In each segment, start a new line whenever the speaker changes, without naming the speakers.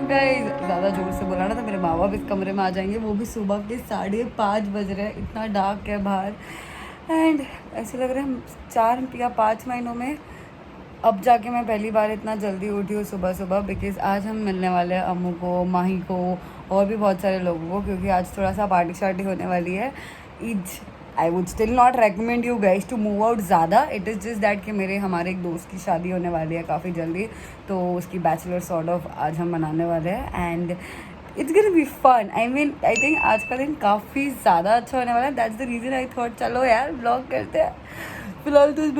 Guys, ज़्यादा जोर से बोला ना तो मेरे माँ बाप इस कमरे में आ जाएंगे, वो भी सुबह के 5:30 बज रहे हैं, इतना डार्क है बाहर। एंड ऐसे लग रहा है 4 या 5 महीनों में अब जाके मैं पहली बार इतना जल्दी उठी हूँ सुबह सुबह, बिकॉज आज हम मिलने वाले हैं अम्मू को, माही को और भी बहुत सारे लोगों को, क्योंकि आज थोड़ा सा पार्टी शार्टी होने वाली है Eid. I would still not recommend you guys to move out ज़्यादा। इट इज़ जस्ट दैट कि हमारे एक दोस्त की शादी होने वाली है काफ़ी जल्दी, तो उसकी बैचलर सॉर्ट ऑफ आज हम मनाने वाले हैं and it's gonna be fun. I think आज का दिन काफ़ी ज़्यादा अच्छा होने वाला है। That's the reason I thought चलो यार ब्लॉग करते हैं। फिलहाल तो इस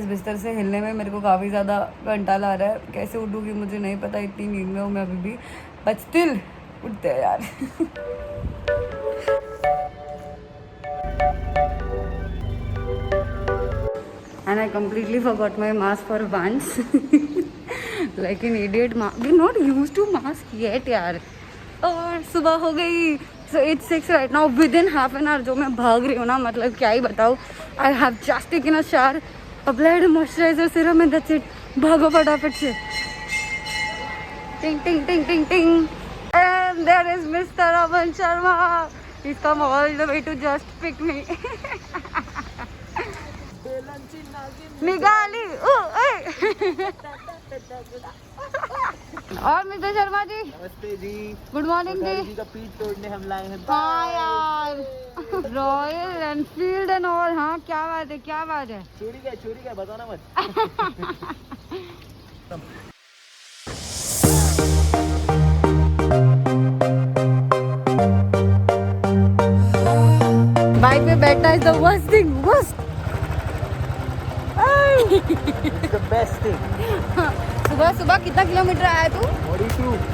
बिस्तर से हिलने में मेरे को काफ़ी ज़्यादा घंटा ला रहा है। कैसे उठूँगी मुझे नहीं पता, इतनी नींद में हूँ मैं अभी भी, बट स्टिल उठते हैं यार। And I completely forgot my mask for once. Like an idiot. We're not used to mask yet यार। और सुबह हो गई, so it's 6 right now. Within half an hour जो मैं भाग रही हूँ ना, मतलब क्या ही बताऊँ। I have just taken a shower, applied a moisturizer serum and that's it. भागो फटाफट से। Ting ting ting ting ting. And there is Mr. Aman Sharma. He's come all the way to just pick me. निकाली और mister Sharma ji,
नमस्ते जी।
Good morning
जी का पीठ तोड़ने हम लाए हैं।
हाँ यार, रॉयल एनफील्ड एंड ऑल। हाँ क्या बात है, क्या बात है।
चोरी क्या बताना मत।
बाइक में बैठना is the worst thing, worst.
It's the best thing.
सुबह सुबह कितना किलोमीटर आया तू?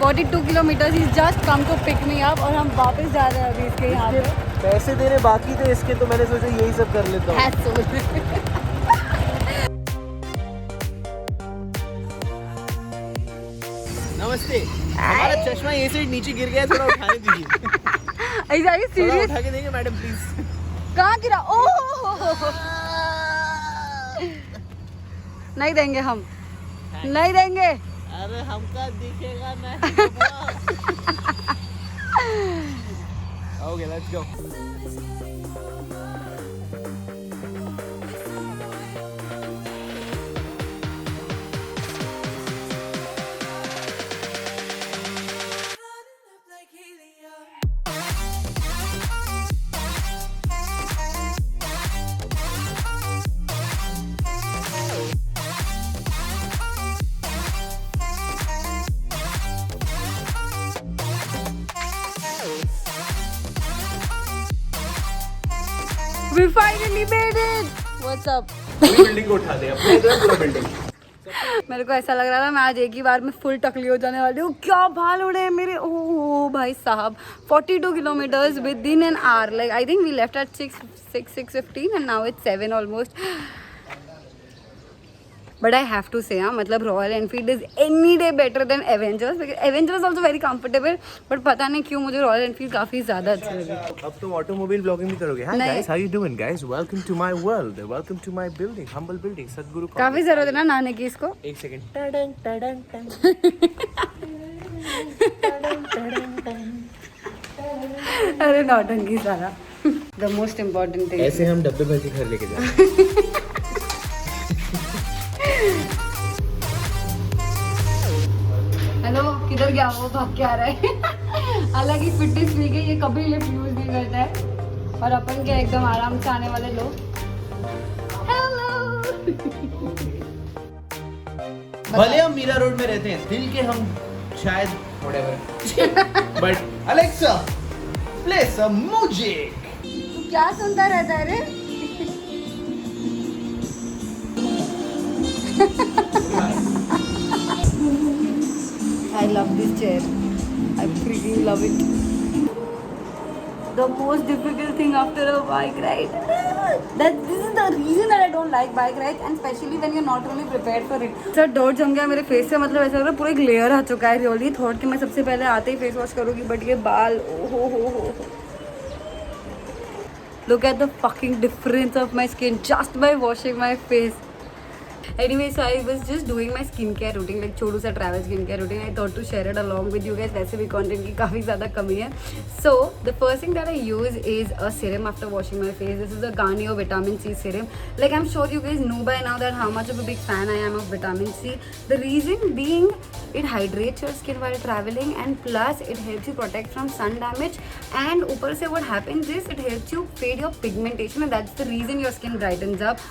42 kilometre. Is just come to pick me up और हम वापस जा रहे हैं अभी इसके यहाँ पे।
पैसे देने बाकी थे इसके, तो मैंने सोचा यही सब कर लेता हूँ। नमस्ते। हमारा चश्मा ये से नीचे गिर गया है, थोड़ा उठाने दीजिए।
ऐसा ही सीरियस?
उठा के देंगे मैडम प्लीज।
कहाँ गिरा? ओह नहीं देंगे, हम नहीं देंगे।
अरे हमका दिखेगा नहीं। Okay let's go.
We finally made it. What's up?
पूरी बिल्डिंग को उठा दे, अपने इधर पूरा बिल्डिंग।
मेरे को ऐसा लग रहा था मैं आज एक ही बार में फुल टकली हो जाने वाली हूँ। क्या भाल उड़े हैं मेरे। ओह भाई साहब, 42 kilometres within an hour. Like I think we left at 6:15 and now it's 7 almost. But I have to say, मतलब Royal Enfield is any day better than Avengers, because Avengers also very comfortable, but पता नहीं क्यों मुझे Royal Enfield काफ़ी ज़्यादा अच्छी लगी।
अब तुम ऑटोमोबाइल ब्लॉगिंग भी करोगे? Hi guys, how you doing guys? Welcome to my world. Welcome to my building, humble building, सद्गुरु।
काफ़ी ज़रूरत है ना नहाने की इसको।
एक सेकंड। टडंग टडंग टंग।
अरे नौटंकी सारा। The most important thing.
ऐसे हम डब्बे भर के घर लेके जाएंगे।
हेलो, किधर गया वो? भाग के आ रहा है। हालांकि फिटनेस फ्रीक है, ये कभी लिफ्ट यूज नहीं करता है और अपन क्या एकदम आराम से आने वाले लोग। हेलो।
भले हम मीरा रोड में रहते हैं, दिल के हम शायद whatever. But Alexa play some music.
तू क्या सुनता रहता है रे? I love this chair. I freaking love it. The most difficult thing after a bike ride. This is the reason that I don't like bike rides, and especially when you're not really prepared for it. Sir dot जम गया मेरे face से, मतलब ऐसा लग रहा है पूरा एक लेयर आ चुका है। रियली थॉट कि मैं सबसे पहले आते ही फेस वॉश करूँगी, बट ये बाल हो। Look at the fucking difference of my skin just by washing my face. Anyway, so I was just doing my skincare routine, like छोटू सा travel skincare routine. I thought to share it along with you guys. वैसे भी content की काफ़ी ज़्यादा कमी है. So the first thing that I use is a serum after washing my face. This is a Garnier Vitamin C serum. Like I'm sure you guys know by now that how much of a big fan I am of vitamin C. The reason being, it hydrates your skin while traveling, and plus it helps you protect from sun damage. And ऊपर से what happens is it helps you fade your pigmentation, and that's the reason your skin brightens up.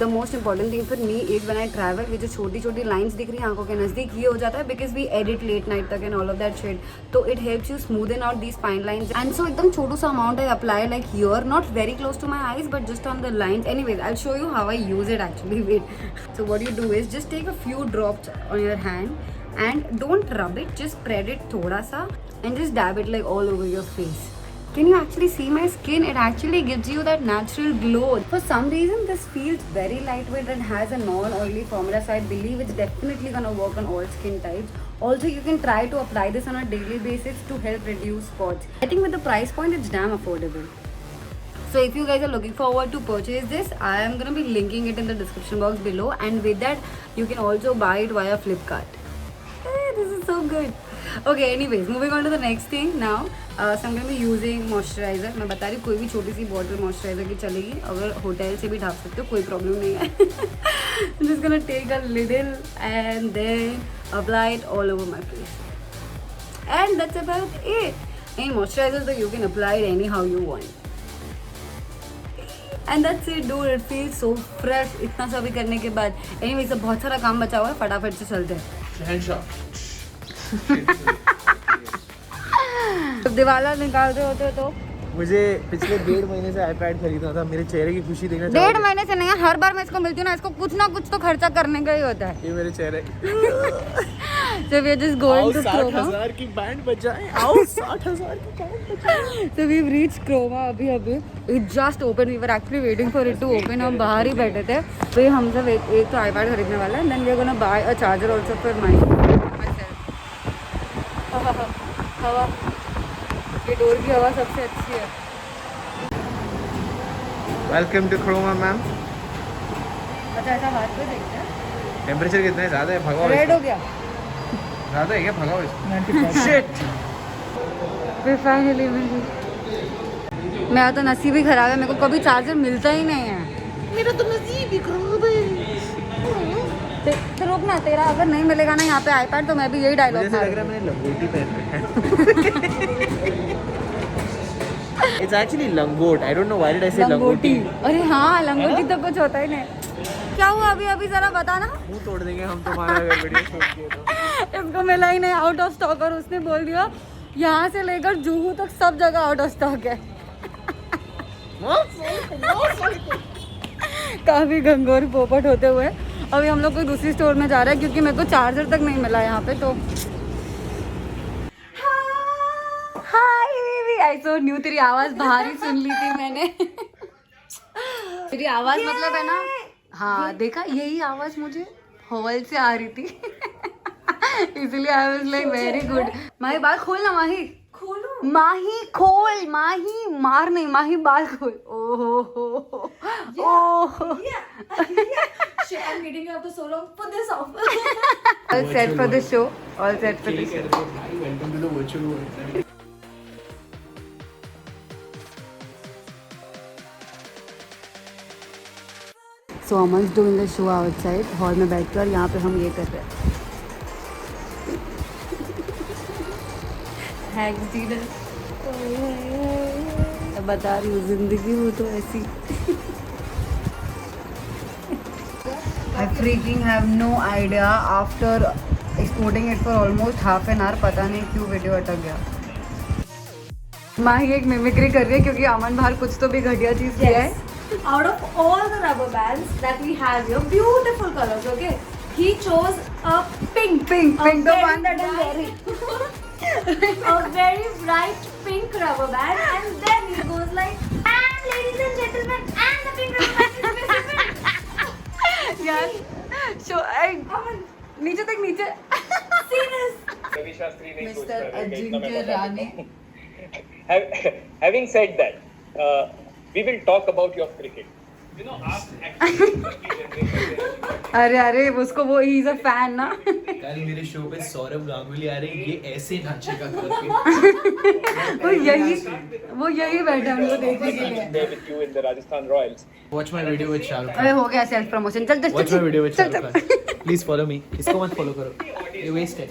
The most important thing for me is when I travel, ये जो छोटी छोटी lines दिख रही हैं आंखों के नज़दीक, ये हो जाता है because we edit late night तक and all of that shit. So it helps you smoothen out these fine lines. And so एकदम छोटू सा amount I apply like here, not very close to my eyes but just on the lines. Anyways, I'll show you how I use it actually. Wait. So what you do is just take a few drops on your hand and don't rub it, just spread it थोड़ा सा and just dab it like all over your face. Can you actually see my skin? It actually gives you that natural glow. For some reason, this feels very lightweight and has a non-oily formula, so I believe it's definitely gonna work on all skin types. Also, you can try to apply this on a daily basis to help reduce spots. I think with the price point, it's damn affordable. So if you guys are looking forward to purchase this, I am gonna be linking it in the description box below, and with that, you can also buy it via Flipkart. Hey, this is so good. Okay, anyways, moving on to the next thing now. So I'm gonna be using moisturizer. मैं बता रही हूँ कोई भी छोटी सी bottle moisturiser की चलेगी, अगर होटल से भी ढाप सकते हो कोई प्रॉब्लम नहीं है. I'm just gonna take a little and then apply it all over my face. And that's about it. And moisturizer so you can apply it anyhow you want. And that's it, dude. It feels so fresh. इतना सब भी करने के बाद. Anyways, अब बहुत सारा काम बचा हुआ है, फटाफट से चलते हैं. जब दिवाला निकाल रहे होते तो
मुझे पिछले 1.5 महीने से iPad खरीदना था. मेरे चेहरे की खुशी देखना
1.5 महीने से नहीं है, हर बार मैं इसको मिलती हूँ ना, इसको कुछ ना कुछ तो खर्चा करने का ही होता है.
ये मेरे चेहरे
So we are just going to Croma.
60,000 की बैंड बजाएं. आओ 60,000 की बैंड बजाएं.
So we've reached Croma अभी. It just opened. We were actually waiting for it to open. हम बाहर ही बैठे थे. तो ये हम सब एक तो iPad खरीदने वाला है. Then we are gonna buy a charger also for myself. हवा, ये डोर की हवा सबसे अच्छी है.
Welcome to Croma ma'am.
अच्छा ऐसा हाथ पे देखते हैं.
टेम्परेचर कितना है? ज़्यादा है, भगाओ.
रेड हो गया.
ज़्यादा है क्या? भगाओ इसको. शिट.
फिर फाइनली मेरा तो नसीब ही खराब है, मेरे को कभी चार्जर मिलता ही नहीं है.
मेरा तो नसीब ही खराब है.
तो रुक ना, तेरा अगर नहीं मिलेगा ना यहाँ पे iPad तो मैं भी यही डायलॉग
मुझे लग रहा है मैंने लंगोटी पहन रखा है. It's actually langot. I don't know why did I say
लंगोटी.
langoti.
अरे हाँ, लंगोटी तो कुछ होता ही नहीं. क्या हुआ अभी जरा बता ना.
मुंह तोड़ देंगे हम तुम्हारा अगर वीडियो शूट किए तो.
इसको मिला ही नहीं, आउट ऑफ स्टॉक. और उसने बोल दिया यहाँ से लेकर जुहू तक सब जगह आउट ऑफ स्टॉक है. काफी घंघोर पोपट होते हुए अभी हम लोग कोई दूसरी स्टोर में जा रहे हैं क्योंकि मेरे को चार्जर तक नहीं मिला यहाँ पे. तो हाय बेबी, आई सो न्यू. तेरी आवाज बाहर ही सुन ली थी मैंने. तेरी आवाज मतलब है ना. हाँ देखा, यही आवाज मुझे हॉल से आ रही थी. इसलिए I was like very good. Mahi बाल खोल ना. माही खोलो. माही खोल. माही मार नहीं, माही बाल खोल. ओहो ओहो.
Shit, I'm meeting you after so long. Put this off.
All set for the show. All set for the show.
Welcome to the virtual world.
So Aman's doing the show outside. Hall में बैठकर यहाँ पे हम ये कर रहे हैं. Thanks Dina. बता रही हूँ जिंदगी वो तो ऐसी. I freaking have no idea. After exporting it for almost half an hour, पता नहीं क्यों वीडियो अटक गया. माही एक मिमिक्री कर रही है क्योंकि अमन बाहर कुछ तो भी घटिया चीज किया है.
Out of all the rubber bands that we have here, beautiful colors, okay? He chose a pink.
Pink,
A
the
very
one that I'm
bright- a very bright pink rubber band, and then he goes like, and ladies and gentlemen, and the pink rubber band is visible.
यार show
Aman,
नीचे तक नीचे.
see this.
Mister Ajinkya Rane.
Having said that, we will talk about your cricket.
अरे अरे उसको वो he is a fan ना.
कल मेरे शो पे सौरभ गांगुली आ रहे हैं, ये ऐसे नाचेगा करके.
वो यही बैठा है उनको देखने के लिए.
Watch my video with Shahrukh
अरे
Khan.
हो गया सेल्फ प्रमोशन. चल चल
Watch my video with
चल
Shahrukh Khan. Please follow me. इसको मत follow करो. ये waste है.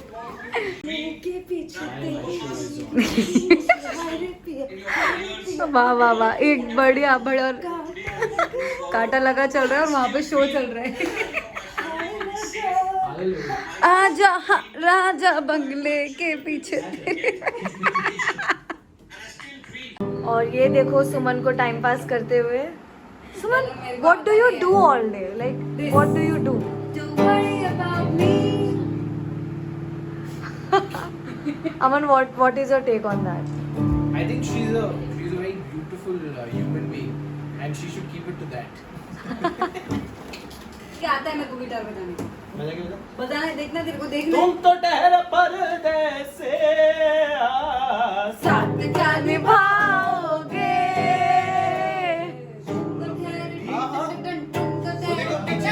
वाह वाह वाह, एक बढ़िया बड़ा कांटा लगा चल रहा है और वहाँ पे शो चल रहा है. आजा राजा बंगले के पीछे.
और ये देखो सुमन को टाइम पास करते हुए. सुमन, what do you do all day? Like, what do you do?
Don't worry about me.
Aman, what is your take on that?
I think she's a very beautiful human being, and she should keep it to that.
क्या आता है मेरे को guitar बजाने का?
मजा क्या लगा?
बजाना है, देखना तेरे को देखना.
तुम तो ठहर परदेसे
साथ में क्या निभाओगे?
वो देखो पीछे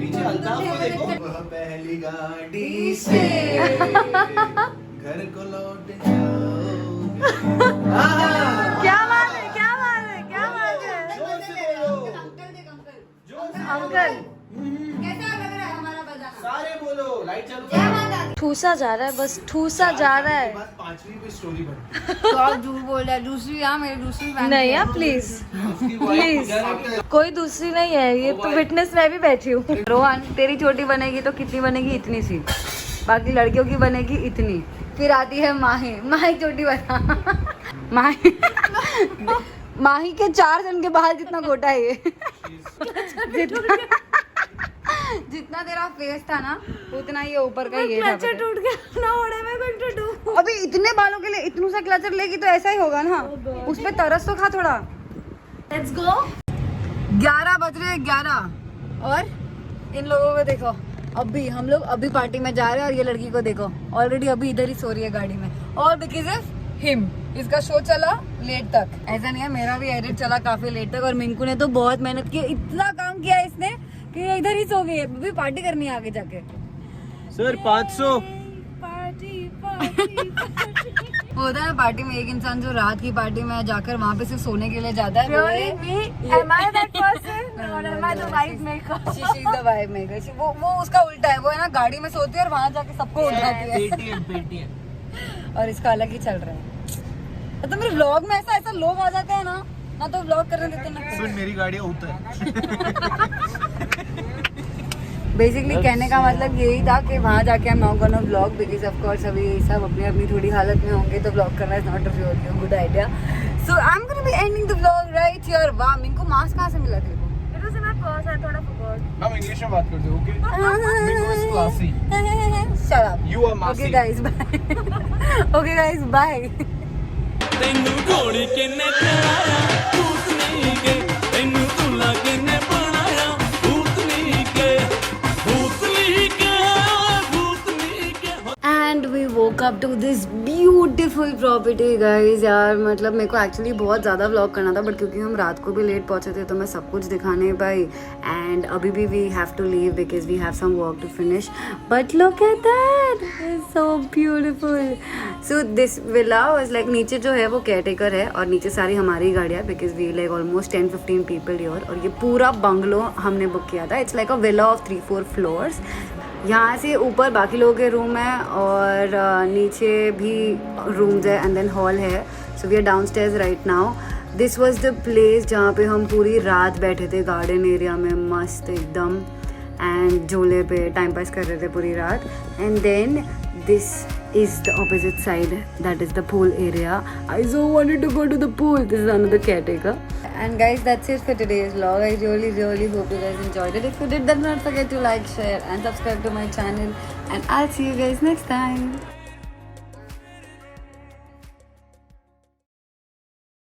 पीछे अल्ताफ को देखो. वह पहली गाड़ी से घर को लौट जाओगे.
क्या बात है, क्या बात है, क्या बात है. अंकल,
कैसा लग रहा है हमारा बजाना?
सारे बोलो. लाइट चालू करो.
ठूसा जा रहा है, बस ठूसा जा रहा है.
बात पांचवी पे स्टोरी बन.
तो आप झूठ बोल रहे हैं. दूसरी यहाँ मेरी दूसरी बहन
नहीं
है.
यार, प्लीज
उसकी
प्लीज,
वाइफ
कोई दूसरी नहीं है. ये तो विटनेस मैं भी बैठी हूँ.
रोहन, तेरी चोटी बनेगी तो कितनी बनेगी? इतनी सी. बाकी लड़कियों की बनेगी इतनी. फिर आती है माही. माही चोटी बना. माही माही के 4 जन के बाहर जितना गोटा है ये. जितना तेरा फेस था ना उतना ये ऊपर का ये था.
क्लचर टूट गया ना. What am I going to do?
अभी इतने बालों के लिए इतनू सा क्लचर लेगी तो ऐसा ही होगा ना. उस पे तरस तो खा थोड़ा.
Let's go.
11 बज रहे हैं 11 और इन लोगों को देखो. अभी हम लोग अभी पार्टी में जा रहे हैं और ये लड़की को देखो ऑलरेडी अभी इधर ही सो रही है गाड़ी में. और बिकॉज ऑफ हिम इसका शो चला लेट तक. ऐसा नहीं है, मेरा भी एडिट चला काफी लेट तक. और मिंकू ने तो बहुत मेहनत की. इतना काम किया इसने कि ये इधर ही सो गई है. अभी पार्टी करनी है आगे जाके.
सर 500.
होता है ना पार्टी में एक इंसान जो रात की पार्टी में जाकर वहाँ पे सिर्फ सोने के लिए जाता है.
Really? Me? Am I that person? Or am I the vibe maker?
She's the vibe maker. वो उसका उल्टा है. वो है ना गाड़ी में सोती है और वहाँ जाके सबको उठाती है.
पेटीएम.
और इसका अलग ही चल रहा है. तो मेरे व्लॉग में ऐसा लोग आ जाते हैं ना तो व्लॉग करने देते ना.
सुन, मेरी गाड़ी होता है.
बेसिकली कहने का मतलब यही था कि वहाँ जाके हम not gonna vlog because of course अभी सब अपनी अपनी थोड़ी हालत में होंगे तो व्लॉग करना is not a good idea. So I am gonna be ending the vlog right here. वाह, मिंकू मास्क कहाँ से मिला तेरे को?
It was in my purse. I thought I forgot.
हम इंग्लिश में बात करते हैं, okay? Mingo is classy.
Shut up.
You are Masi.
Okay guys, bye. Okay guys, bye.
ਤੈਨੂੰ ਢੋਲੀ ਕਿਨੇ ਚੜਾਇਆ ਭੂਤ ਨਹੀਂ ਕੇ ਤੈਨੂੰ ਤੁਲਾ ਕਿਨੇ ਬਣਾਇਆ ਭੂਤ ਨਹੀਂ ਕੇ ਭੂਤ ਨਹੀਂ ਕੇ ਭੂਤ ਨਹੀਂ ਕੇ.
And we woke up to this beautiful property guys. यार मतलब मेरे को एक्चुअली बहुत ज़्यादा व्लॉग करना था बट क्योंकि हम रात को भी लेट पहुँचे थे तो मैं सब कुछ दिखा नहीं पाई. एंड अभी भी we have to leave because we have some work to finish. But look at that, it's so beautiful. So this villa was like नीचे जो है वो केयरटेकर है और नीचे सारी हमारी गाड़ियाँ because we like almost 10-15 people here. और ये पूरा बंगलो हमने बुक किया था. It's like a villa of 3-4 floors. यहाँ से ऊपर बाकी लोगों के रूम है और नीचे भी रूम्स है एंड देन हॉल है. So we are downstairs right now. This was the place जहाँ पे हम पूरी रात बैठे थे गार्डन एरिया में मस्त एकदम एंड झूले पे टाइम पास कर रहे थे पूरी रात. And then this is the opposite side, that is the pool area. I so wanted to go to the pool. This is another caretaker. And guys, that's it for today's vlog. I really hope you guys enjoyed it. If you did, then don't forget to like, share and subscribe to my channel. And I'll see you guys next time.